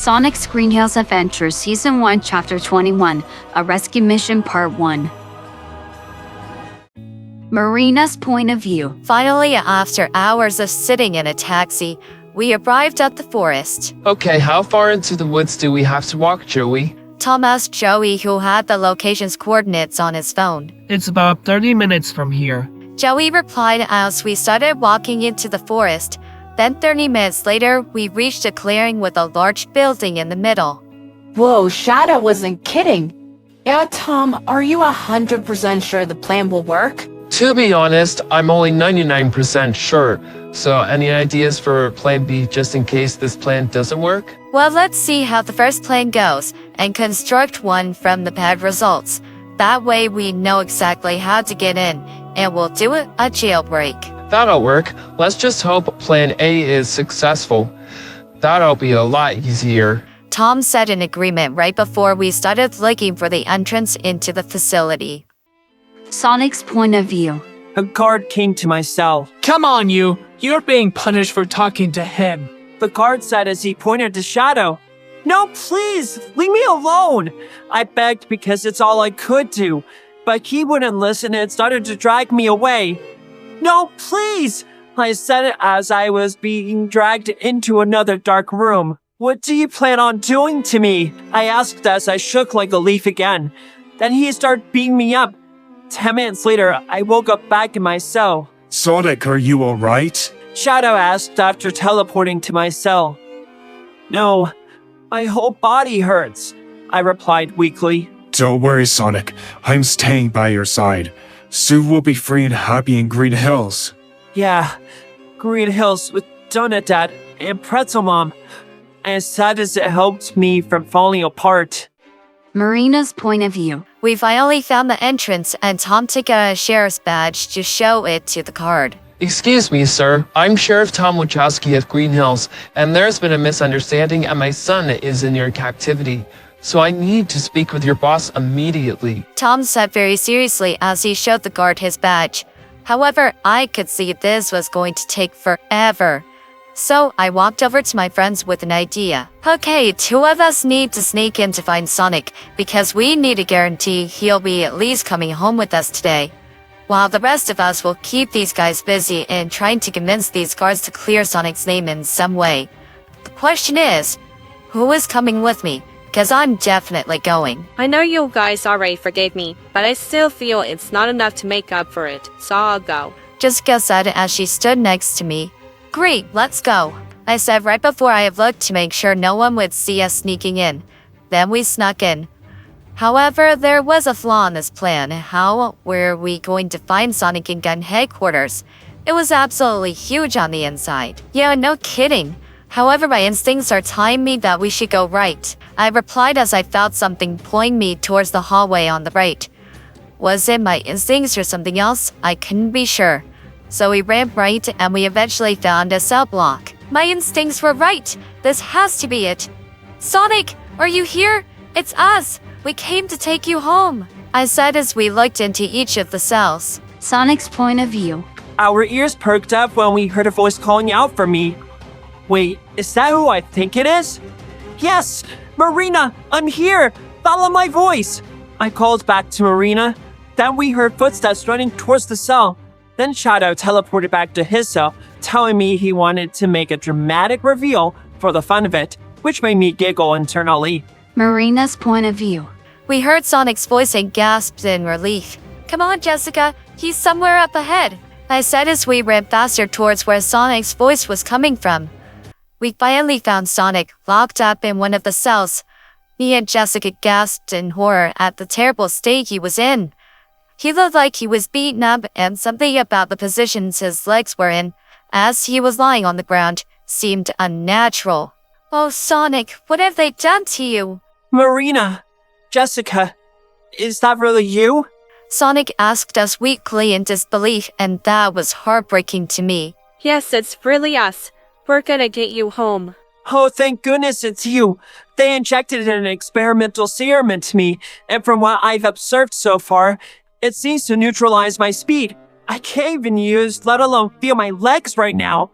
Sonic's Green Hills Adventure Season 1 Chapter 21, A Rescue Mission Part 1. Marina's point of view. Finally, after hours of sitting in a taxi, we arrived at the forest. Okay, how far into the woods do we have to walk, Joey? Tom asked Joey, who had the location's coordinates on his phone. It's about 30 minutes from here. Joey replied as we started walking into the forest. Then 30 minutes later, we reached a clearing with a large building in the middle. Whoa, Shadow wasn't kidding. Yeah, Tom, are you 100% sure the plan will work? To be honest, I'm only 99% sure. So any ideas for plan B just in case this plan doesn't work? Well, let's see how the first plan goes and construct one from the bad results. That way we know exactly how to get in, and we'll do a jailbreak. That'll work. Let's just hope plan A is successful. That'll be a lot easier. Tom said in agreement right before we started looking for the entrance into the facility. Sonic's point of view. A guard came to my cell. Come on, you! You're being punished for talking to him. The guard said as he pointed to Shadow, "No, please, leave me alone." I begged because it's all I could do, but he wouldn't listen and started to drag me away. "No, please," I said as I was being dragged into another dark room. "What do you plan on doing to me?" I asked as I shook like a leaf again. Then he started beating me up. 10 minutes later, I woke up back in my cell. Sonic, are you alright? Shadow asked after teleporting to my cell. "No, my whole body hurts," I replied weakly. Don't worry, Sonic. I'm staying by your side. Soon we'll be free and happy in Green Hills. "Yeah, Green Hills with Donut Dad and Pretzel Mom. As sad as it helped me from falling apart." Marina's point of view. We finally found the entrance, and Tom took out a sheriff's badge to show it to the guard. Excuse me, sir. I'm Sheriff Tom Wachowski of Green Hills, and there's been a misunderstanding and my son is in your captivity. So I need to speak with your boss immediately. Tom said very seriously as he showed the guard his badge. However, I could see this was going to take forever. So I walked over to my friends with an idea. Okay, 2 of us need to sneak in to find Sonic because we need to guarantee he'll be at least coming home with us today. While the rest of us will keep these guys busy in trying to convince these guards to clear Sonic's name in some way. The question is, who is coming with me? Because I'm definitely going. I know you guys already forgave me, but I still feel it's not enough to make up for it, so I'll go. Jessica said as she stood next to me. Great, let's go, I said right before I had looked to make sure no one would see us sneaking in. Then we snuck in. However, there was a flaw in this plan. How were we going to find Sonic and Gun headquarters? It was absolutely huge on the inside. Yeah, no kidding. However, my instincts are telling me that we should go right. I replied as I felt something pulling me towards the hallway on the right. Was it my instincts or something else? I couldn't be sure. So we ran right and we eventually found a cell block. My instincts were right. This has to be it. Sonic, are you here? It's us. We came to take you home, I said as we looked into each of the cells. Sonic's point of view. Our ears perked up when we heard a voice calling out for me. Wait, is that who I think it is? Yes, Marina, I'm here. Follow my voice. I called back to Marina. Then we heard footsteps running towards the cell. Then Shadow teleported back to his cell, telling me he wanted to make a dramatic reveal for the fun of it, which made me giggle internally. Marina's point of view. We heard Sonic's voice and gasped in relief. Come on, Jessica, he's somewhere up ahead, I said as we ran faster towards where Sonic's voice was coming from. We finally found Sonic, locked up in one of the cells. Me and Jessica gasped in horror at the terrible state he was in. He looked like he was beaten up, and something about the positions his legs were in, as he was lying on the ground, seemed unnatural. Oh, Sonic, what have they done to you? Marina, Jessica, is that really you? Sonic asked us weakly in disbelief, and that was heartbreaking to me. Yes, it's really us. We're gonna get you home. Oh, thank goodness it's you. They injected an experimental serum into me, and from what I've observed so far, it seems to neutralize my speed. I can't even use, let alone feel my legs right now.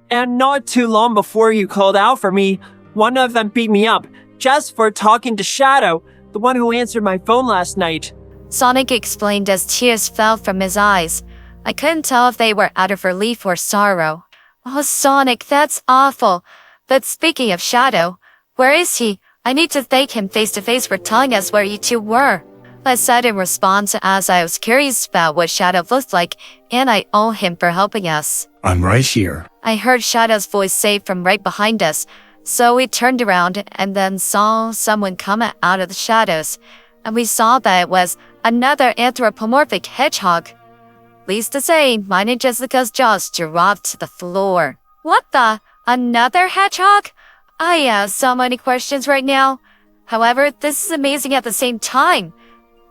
And not too long before you called out for me, One of them beat me up just for talking to Shadow, the one who answered my phone last night. Sonic explained as tears fell from his eyes. I couldn't tell if they were out of relief or sorrow. Oh, Sonic, that's awful. But speaking of Shadow, where is he? I need to thank him face to face for telling us where you two were. I said in response as I was curious about what Shadow looked like, and I owe him for helping us. I'm right here. I heard Shadow's voice say from right behind us, so we turned around and then saw someone come out of the shadows, and we saw that it was another anthropomorphic hedgehog. Least to say, mine and Jessica's jaws dropped to the floor. What the? Another hedgehog? I have so many questions right now. However, this is amazing at the same time.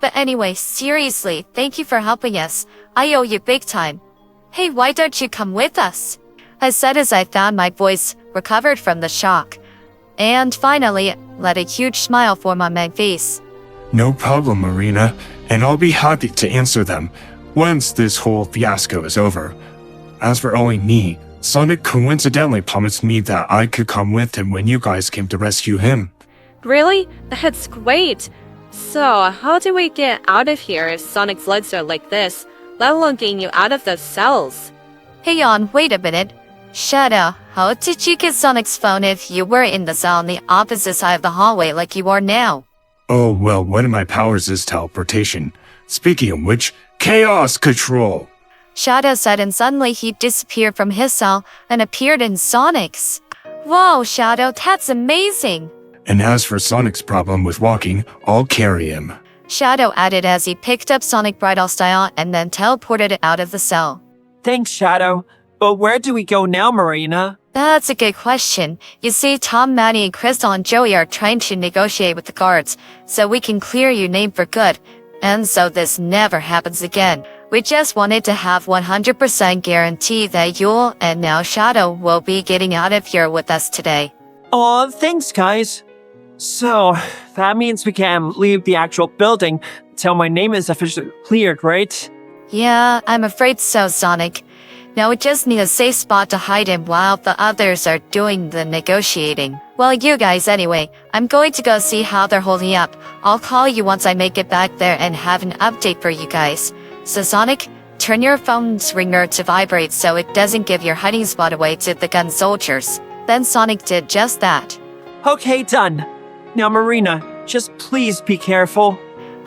But anyway, seriously, thank you for helping us. I owe you big time. Hey, why don't you come with us? I said as I found my voice recovered from the shock. And finally, let a huge smile form on my face. No problem, Marina, and I'll be happy to answer them once this whole fiasco is over. As for owing me, Sonic coincidentally promised me that I could come with him when you guys came to rescue him. Really? That's great. So, how do we get out of here if Sonic's legs are like this, let alone getting you out of the cells? Hey on, wait a minute. Shadow, how did you get Sonic's phone if you were in the cell on the opposite side of the hallway like you are now? Oh, well, one of my powers is teleportation. Speaking of which, Chaos Control! Shadow said, and suddenly he disappeared from his cell and appeared in Sonic's. Whoa, Shadow, that's amazing! And as for Sonic's problem with walking, I'll carry him. Shadow added as he picked up Sonic Bridal Style and then teleported it out of the cell. Thanks, Shadow. But where do we go now, Marina? That's a good question. You see, Tom, Maddie, and Crystal and Joey are trying to negotiate with the guards, so we can clear your name for good. And so this never happens again. We just wanted to have 100% guarantee that you'll and now Shadow will be getting out of here with us today. Aw, thanks, guys. So, that means we can leave the actual building until my name is officially cleared, right? Yeah, I'm afraid so, Sonic. Now we just need a safe spot to hide in while the others are doing the negotiating. Well, you guys anyway. I'm going to go see how they're holding up. I'll call you once I make it back there and have an update for you guys. So Sonic, turn your phone's ringer to vibrate so it doesn't give your hiding spot away to the gun soldiers. Then Sonic did just that. Okay, done. Now, Marina, just please be careful.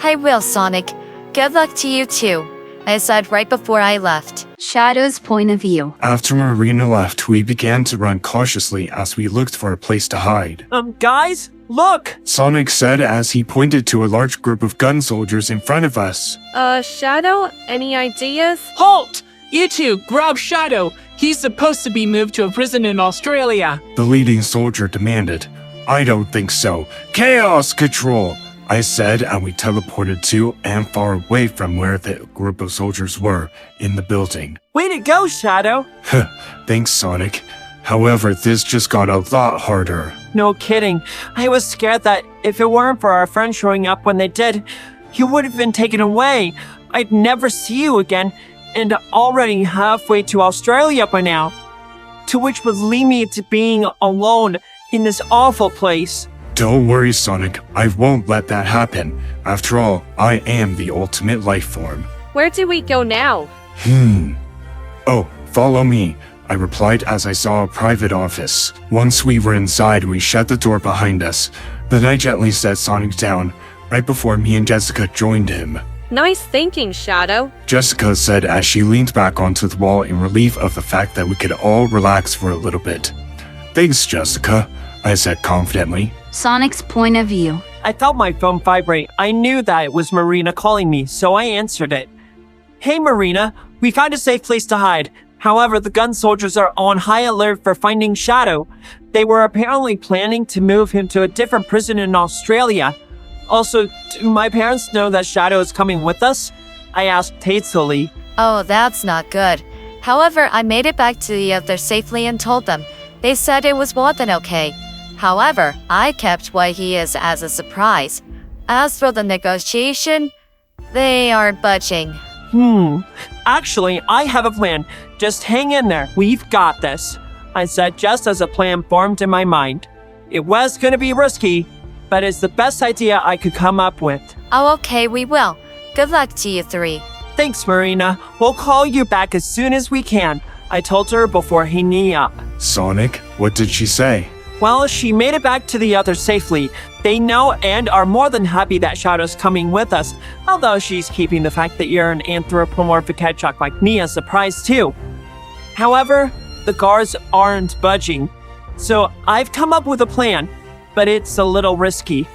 I will, Sonic. Good luck to you too, I said right before I left. Shadow's point of view. After Marina left, we began to run cautiously as we looked for a place to hide. Guys, look! Sonic said as he pointed to a large group of gun soldiers in front of us. Shadow, any ideas? Halt! You two, grab Shadow. He's supposed to be moved to a prison in Australia. The leading soldier demanded. I don't think so. Chaos Control! I said, and we teleported to and far away from where the group of soldiers were in the building. Way to go, Shadow! Thanks, Sonic. However, this just got a lot harder. No kidding. I was scared that if it weren't for our friends showing up when they did, you would have been taken away. I'd never see you again, and already halfway to Australia by now. To which would lead me to being alone in this awful place. Don't worry, Sonic. I won't let that happen. After all, I am the ultimate life form. Where do we go now? Oh, follow me, I replied as I saw a private office. Once we were inside, we shut the door behind us. Then I gently set Sonic down, right before me and Jessica joined him. Nice thinking, Shadow. Jessica said as she leaned back onto the wall in relief of the fact that we could all relax for a little bit. Thanks, Jessica, I said confidently. Sonic's point of view. I felt my phone vibrate. I knew that it was Marina calling me, so I answered it. Hey, Marina, we found a safe place to hide. However, the gun soldiers are on high alert for finding Shadow. They were apparently planning to move him to a different prison in Australia. Also, do my parents know that Shadow is coming with us? I asked hastily. Oh, that's not good. However, I made it back to the others safely and told them. They said it was more than okay. However, I kept what he is as a surprise. As for the negotiation, they aren't budging. Actually, I have a plan. Just hang in there. We've got this, I said just as a plan formed in my mind. It was gonna be risky, but it's the best idea I could come up with. Oh, okay, we will. Good luck to you three. Thanks, Marina. We'll call you back as soon as we can, I told her before hanging up. Sonic, what did she say? Well, she made it back to the others safely. They know and are more than happy that Shadow's coming with us, although she's keeping the fact that you're an anthropomorphic hedgehog like me a surprise too. However, the guards aren't budging, so I've come up with a plan, but it's a little risky,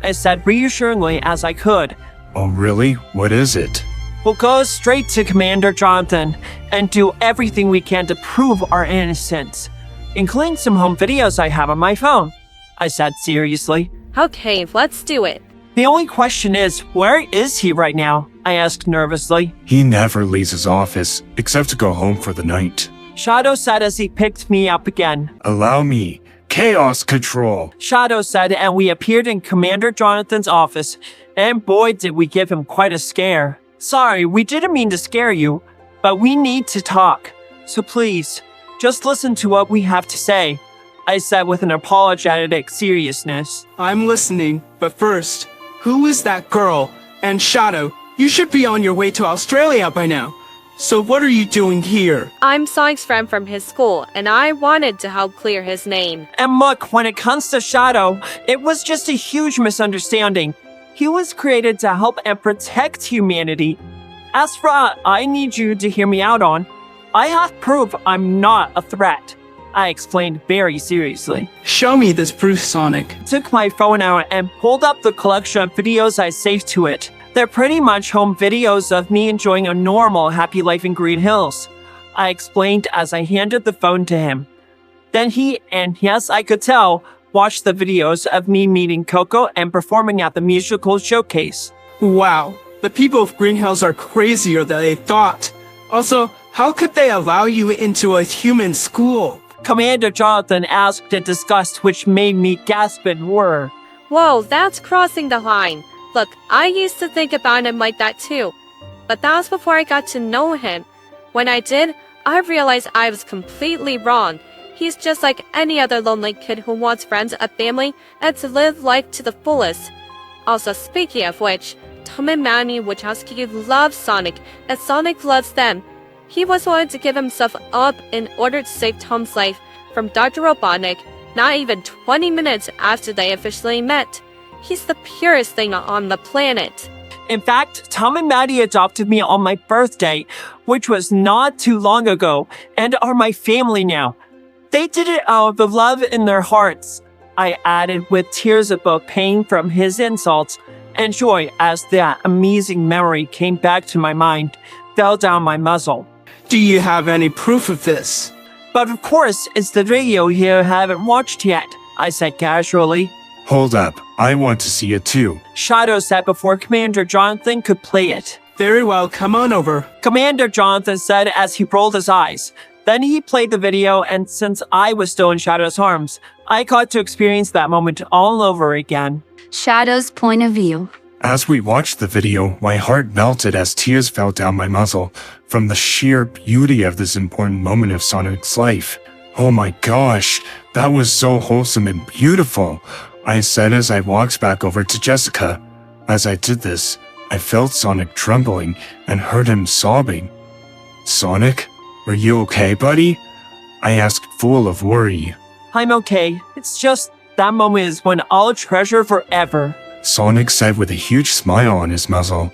I said reassuringly as I could. Oh, really? What is it? We'll go straight to Commander Jonathan and do everything we can to prove our innocence, including some home videos I have on my phone, I said seriously. Okay, let's do it. The only question is, where is he right now? I asked nervously. He never leaves his office, except to go home for the night. Shadow said as he picked me up again. Allow me. Chaos control. Shadow said, and we appeared in Commander Jonathan's office, and boy did we give him quite a scare. Sorry, we didn't mean to scare you, but we need to talk. So please, just listen to what we have to say, I said with an apologetic seriousness. I'm listening, but first, who is that girl? And Shadow, you should be on your way to Australia by now. So what are you doing here? I'm Sonic's friend from his school, and I wanted to help clear his name. And look, when it comes to Shadow, it was just a huge misunderstanding. He was created to help and protect humanity. As for what I need you to hear me out on, I have proof I'm not a threat, I explained very seriously. Show me this proof, Sonic. Took my phone out and pulled up the collection of videos I saved to it. They're pretty much home videos of me enjoying a normal, happy life in Green Hills, I explained as I handed the phone to him. Then he, and yes, I could tell, watched the videos of me meeting Coco and performing at the musical showcase. Wow, the people of Green Hills are crazier than they thought. Also, how could they allow you into a human school? Commander Jonathan asked in disgust, which made me gasp in horror. Whoa, that's crossing the line. Look, I used to think about him like that too. But that was before I got to know him. When I did, I realized I was completely wrong. He's just like any other lonely kid who wants friends, a family, and to live life to the fullest. Also, speaking of which, Tom and Manny Wachowski love Sonic, and Sonic loves them. He was willing to give himself up in order to save Tom's life from Dr. Robotnik, not even 20 minutes after they officially met. He's the purest thing on the planet. In fact, Tom and Maddie adopted me on my birthday, which was not too long ago, and are my family now. They did it out of the love in their hearts, I added with tears of both pain from his insults and joy as that amazing memory came back to my mind, fell down my muzzle. Do you have any proof of this? But of course, it's the video you haven't watched yet, I said casually. Hold up, I want to see it too. Shadow said before Commander Jonathan could play it. Very well, come on over. Commander Jonathan said as he rolled his eyes. Then he played the video, and since I was still in Shadow's arms, I got to experience that moment all over again. Shadow's point of view. As we watched the video, my heart melted as tears fell down my muzzle from the sheer beauty of this important moment of Sonic's life. Oh my gosh, that was so wholesome and beautiful, I said as I walked back over to Jessica. As I did this, I felt Sonic trembling and heard him sobbing. Sonic, are you okay, buddy? I asked, full of worry. I'm okay. It's just that moment is one I'll treasure forever, Sonic said with a huge smile on his muzzle.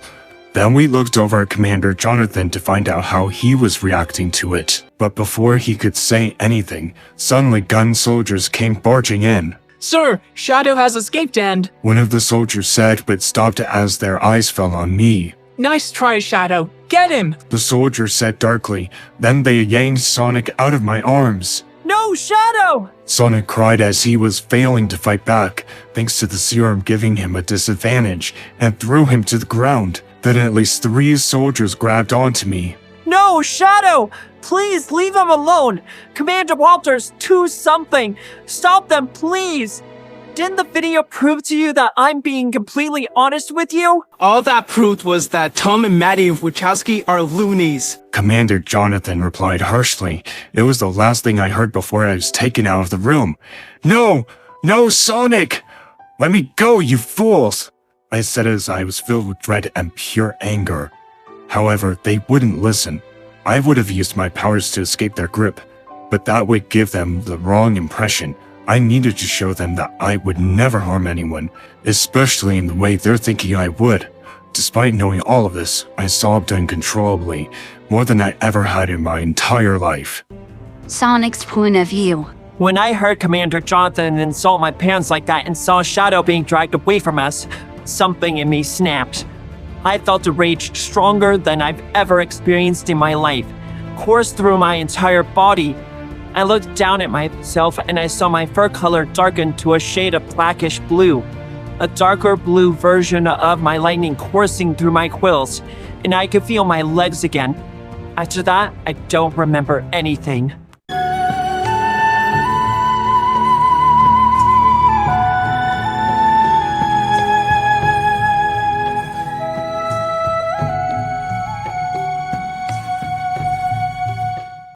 Then we looked over at Commander Jonathan to find out how he was reacting to it. But before he could say anything, suddenly gun soldiers came barging in. Sir, Shadow has escaped and... One of the soldiers said, but stopped as their eyes fell on me. Nice try, Shadow. Get him! The soldier said darkly. Then they yanked Sonic out of my arms. No, Shadow! Sonic cried as he was failing to fight back, thanks to the serum giving him a disadvantage, and threw him to the ground. Then at least 3 soldiers grabbed onto me. No, Shadow! Please leave him alone! Commander Walters, do something! Stop them, please! Didn't the video prove to you that I'm being completely honest with you? All that proved was that Tom and Maddie Wachowski are loonies. Commander Jonathan replied harshly. It was the last thing I heard before I was taken out of the room. No! No, Sonic! Let me go, you fools! I said as I was filled with dread and pure anger. However, they wouldn't listen. I would have used my powers to escape their grip, but that would give them the wrong impression. I needed to show them that I would never harm anyone, especially in the way they're thinking I would. Despite knowing all of this, I sobbed uncontrollably, more than I ever had in my entire life. Sonic's point of view. When I heard Commander Jonathan insult my parents like that and saw Shadow being dragged away from us, something in me snapped. I felt a rage stronger than I've ever experienced in my life, coursed through my entire body. I looked down at myself and I saw my fur color darken to a shade of blackish blue, a darker blue version of my lightning coursing through my quills, and I could feel my legs again. After that, I don't remember anything.